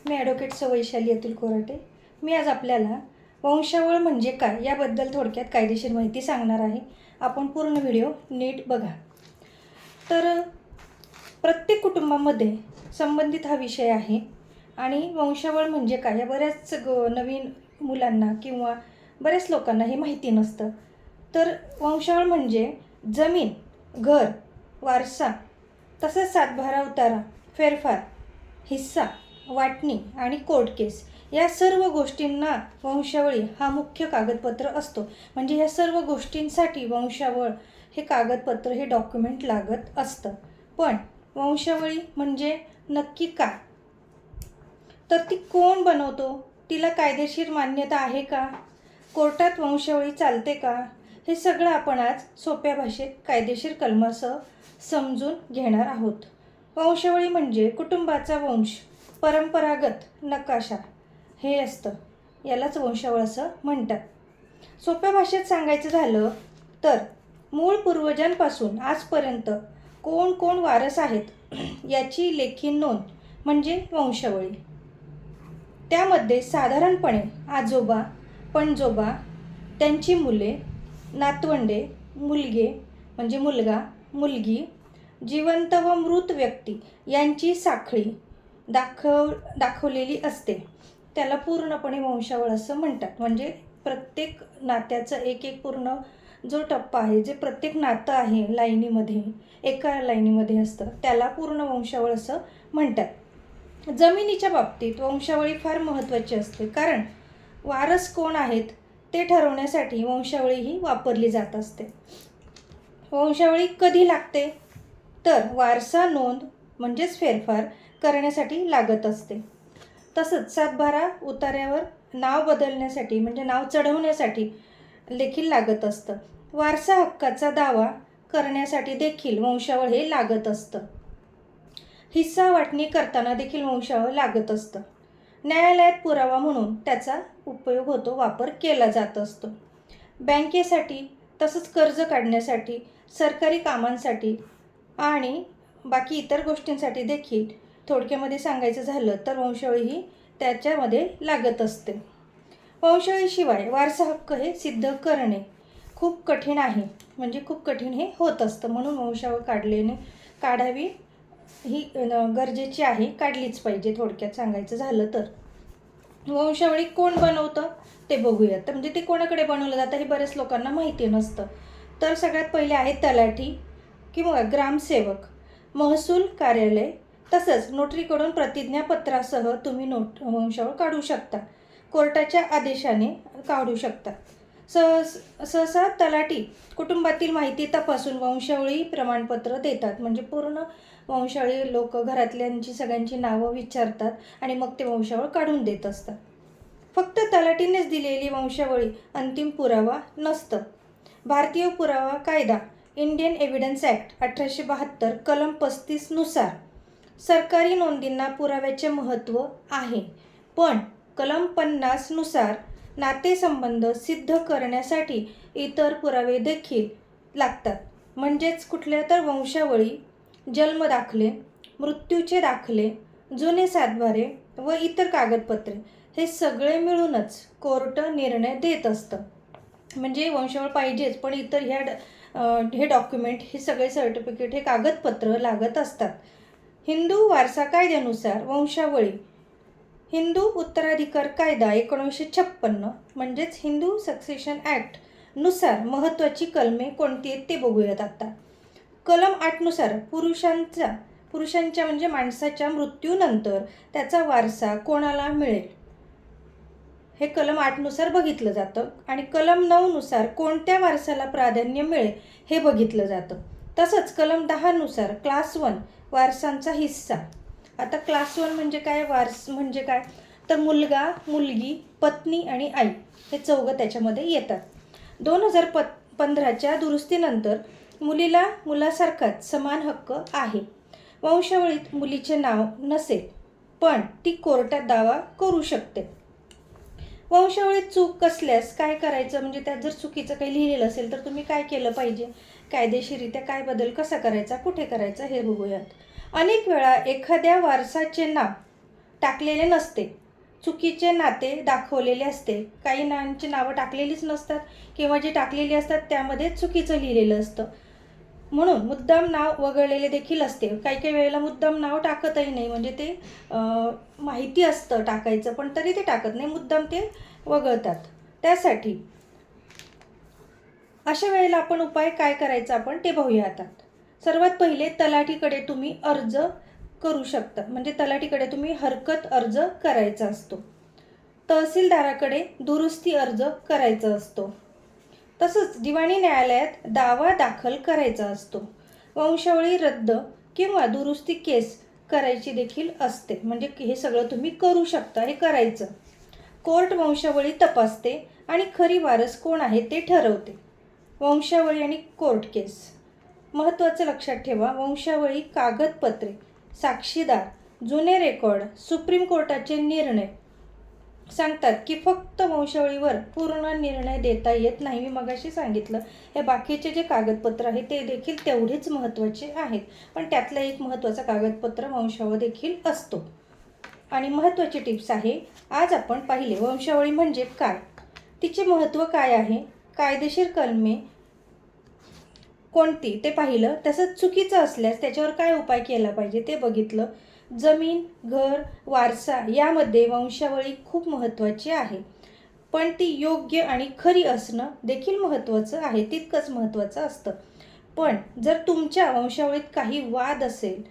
मी advocate सौ वैशाली अतुल कोराटे. मी आज आपल्याला वंशावळ म्हणजे काय याबद्दल थोडक्यात कायदेशीर माहिती सांगणार आहे. आपण पूर्ण व्हिडिओ नीट बघा. तर प्रत्येक कुटुंबामध्ये संबंधित हा विषय आहे आणि वंशावळ म्हणजे काय या बऱ्याच नवीन मुलांना किंवा बऱ्याच लोकांना हे माहिती नसतं. तर वंशावळ म्हणजे जमीन, घर, वारसा, तसंच सातबारा उतारा, फेरफार, हिस्सा, वाटणी आणि कोर्ट केस या सर्व गोष्टींना वंशावळी हा मुख्य कागदपत्र असतो. म्हणजे या सर्व गोष्टींसाठी वंशावळ हे कागदपत्र हे डॉक्युमेंट लागत असतं. पण वंशावळी म्हणजे नक्की काय, तर ती कोण बनवतो, तिला कायदेशीर मान्यता आहे का, कोर्टात वंशावळी चालते का, हे सगळं आपण आज सोप्या भाषेत कायदेशीर कलमासह समजून घेणार आहोत. वंशावळी म्हणजे कुटुंबाचा वंश, परंपरागत नकाशा हे असतं. यालाच वंशावळ असं म्हणतात. सोप्या भाषेत सांगायचं झालं तर मूळ पूर्वजांपासून आजपर्यंत कोण कोण वारस आहेत याची लेखी नोंद म्हणजे वंशावळी. त्यामध्ये साधारणपणे आजोबा, पणजोबा, त्यांची मुले, नातवंडे, मुलगे म्हणजे मुलगा, मुलगी, जिवंत व मृत व्यक्ती यांची साखळी दाखवलेली असते. त्याला पूर्णपणे वंशावळ असं म्हणतात. म्हणजे प्रत्येक नात्याचं एक एक पूर्ण जो टप्पा आहे, जे प्रत्येक नातं आहे लाईनीमध्ये एका लाईनीमध्ये असतं, त्याला पूर्ण वंशावळ असं म्हणतात. जमिनीच्या बाबतीत वंशावळी फार महत्त्वाची असते, कारण वारस कोण आहेत ते ठरवण्यासाठी वंशावळी ही वापरली जात असते. वंशावळी कधी लागते, तर वारसा नोंद म्हणजेच फेरफार करण्यासाठी लागत असते. तसंच सातबारा उतार्यावर नाव बदलण्यासाठी म्हणजे नाव चढवण्यासाठी देखील लागत असतं. वारसा हक्काचा दावा करण्यासाठी देखील वंशावळ हे लागत असतं. हिस्सा वाटणी करताना देखील वंशावळ लागत असतं. न्यायालयात पुरावा म्हणून त्याचा उपयोग होतो, वापर केला जात असतो. बँकेसाठी, तसंच कर्ज काढण्यासाठी, सरकारी कामांसाठी आणि बाकी इतर गोष्टींसाठी देखील थोडक्यामध्ये सांगायचं झालं तर वंशावळी ही त्याच्यामध्ये लागत असते. वंशावळीशिवाय वारसा हक्क हे सिद्ध करणे खूप कठीण आहे. म्हणजे खूप कठीण हे होत असतं. म्हणून वंशावळ काढावी ही गरजेची आहे, काढलीच पाहिजे. थोडक्यात सांगायचं झालं तर वंशावळी कोण बनवतं ते बघूयात. तर म्हणजे ते कोणाकडे बनवलं जातं हे बऱ्याच लोकांना माहिती नसतं. तर सगळ्यात पहिले आहे तलाठी किंवा ग्रामसेवक, महसूल कार्यालय, तसंच नोटरीकडून प्रतिज्ञापत्रासह तुम्ही वंशावळ काढू शकता. कोर्टाच्या आदेशाने काढू शकता. सहसा तलाठी कुटुंबातील माहिती तपासून वंशावळी प्रमाणपत्र देतात. म्हणजे पूर्ण वंशावळी लोक घरातल्यांची सगळ्यांची नावं विचारतात आणि मग ते वंशावळ काढून देत असतात. फक्त तलाठीनेच दिलेली वंशावळी अंतिम पुरावा नसतं. भारतीय पुरावा कायदा इंडियन एव्हिडन्स ॲक्ट 1872 कलम 35 नुसार सरकारी नोंदींना पुराव्याचे महत्त्व आहे. पण कलम 50 नुसार नातेसंबंध सिद्ध करण्यासाठी इतर पुरावे देखील लागतात. म्हणजेच कुठल्या तर वंशावळी, जन्मदाखले, मृत्यूचे दाखले, जुने सातबारे व इतर कागदपत्रे हे सगळे मिळूनच कोर्ट निर्णय देत असतं. म्हणजे वंशावळ पाहिजेच, पण इतर हे डॉक्युमेंट, हे सगळे सर्टिफिकेट, हे कागदपत्र लागत असतात. हिंदू वारसा कायद्यानुसार वंशावळी हिंदू उत्तराधिकार कायदा 1956 म्हणजेच हिंदू सक्सेशन ॲक्ट नुसार महत्त्वाची कलमे कोणती आहेत ते बघूयात आता. कलम 8 नुसार पुरुषांच्या म्हणजे माणसाच्या मृत्यूनंतर त्याचा वारसा कोणाला मिळेल हे कलम 8 नुसार बघितलं जातं. आणि कलम 9 नुसार कोणत्या वारसाला प्राधान्य मिळेल हे बघितलं जातं. तसंच कलम 10 नुसार क्लास 1 वारसांचा हिस्सा. आता क्लास 1 म्हणजे काय, वारस म्हणजे काय, तर मुलगा, मुलगी, पत्नी आणि आई हे चौघं त्याच्यामध्ये येतात. 2015च्या दुरुस्तीनंतर मुलीला मुलासारखाच समान हक्क आहे. वंशावळीत मुलीचे नाव नसेल, पण ती कोर्टात दावा करू शकते. वंशावळीत चूक असल्यास काय करायचं, म्हणजे त्यात जर चुकीचं काही लिहिलेलं असेल तर तुम्ही काय केलं पाहिजे, कायदेशीररित्या काय बदल कसा करायचा, कुठे करायचा हे बघूयात. अनेक वेळा एखाद्या वारसाचे नाव टाकलेले नसते, चुकीचे नाते दाखवलेले असते. काही नावांची नावं टाकलेलीच नसतात किंवा जी टाकलेली असतात त्यामध्ये चुकीचं लिहिलेलं असतं. म्हणून मुद्दाम नाव वगळलेले देखील असते. काही काही वेळेला मुद्दाम नाव टाकतही नाही, म्हणजे ते माहिती असतं टाकायचं पण तरी ते टाकत नाही, मुद्दाम ते वगळतात. त्यासाठी अशा वेळेला आपण उपाय काय करायचा आपण ते बघूया आता. सर्वात पहिले तलाठीकडे तुम्ही अर्ज करू शकता, म्हणजे तलाठीकडे तुम्ही हरकत अर्ज करायचा असतो. तहसीलदाराकडे दुरुस्ती अर्ज करायचा असतो. तसंच दिवाणी न्यायालयात दावा दाखल करायचा असतो. वंशावळी रद्द किंवा दुरुस्ती केस करायची देखील असते, म्हणजे हे सगळं तुम्ही करू शकता, हे करायचं. कोर्ट वंशावळी तपासते आणि खरी वारस कोण आहे ते ठरवते. वंशावळी आणि कोर्ट केस महत्त्वाचं लक्षात ठेवा. वंशावळी कागदपत्रे, साक्षीदार, जुने रेकॉर्ड, सुप्रीम कोर्टाचे निर्णय सांगतात की फक्त वंशावळीवर पूर्ण निर्णय देता येत नाही. मी मगाशी सांगितलं हे बाकीचे जे कागदपत्र आहे ते देखील तेवढेच महत्त्वाचे आहेत, पण त्यातलं एक महत्त्वाचं कागदपत्र वंशावळ देखील असतो. आणि महत्त्वाची टिप्स आहे, आज आपण पाहिले वंशावळी म्हणजे काय, तिचे महत्त्व काय आहे, कायदेशीर कलमे कोणती ते पाहिलं. तसंच चुकीचं असल्यास त्याच्यावर काय उपाय केला पाहिजे ते बघितलं. जमीन, घर, वारसा यामध्ये वंशावळी खूप महत्त्वाची आहे, पण ती योग्य आणि खरी असणं देखील महत्त्वाचं आहे, तितकंच महत्त्वाचं असतं. पण जर तुमच्या वंशावळीत काही वाद असेल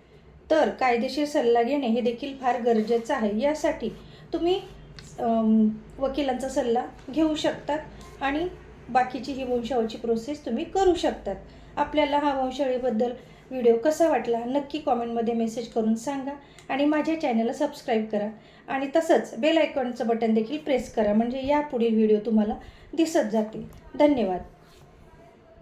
तर कायदेशीर सल्ला घेणे हे देखील फार गरजेचं आहे. यासाठी तुम्ही वकिलांचा सल्ला घेऊ शकतात आणि बाकीची ही वंशावळीची प्रोसेस तुम्ही करू शकतात. आपल्याला हा वंशावळीबद्दल व्हिडिओ कसा वाटला नक्की कॉमेंटमध्ये मेसेज करून सांगा आणि माझ्या चॅनलला सबस्क्राईब करा आणि तसंच बेल आयकॉनचं बटन देखील प्रेस करा, म्हणजे यापुढील व्हिडिओ तुम्हाला दिसत जातील. धन्यवाद.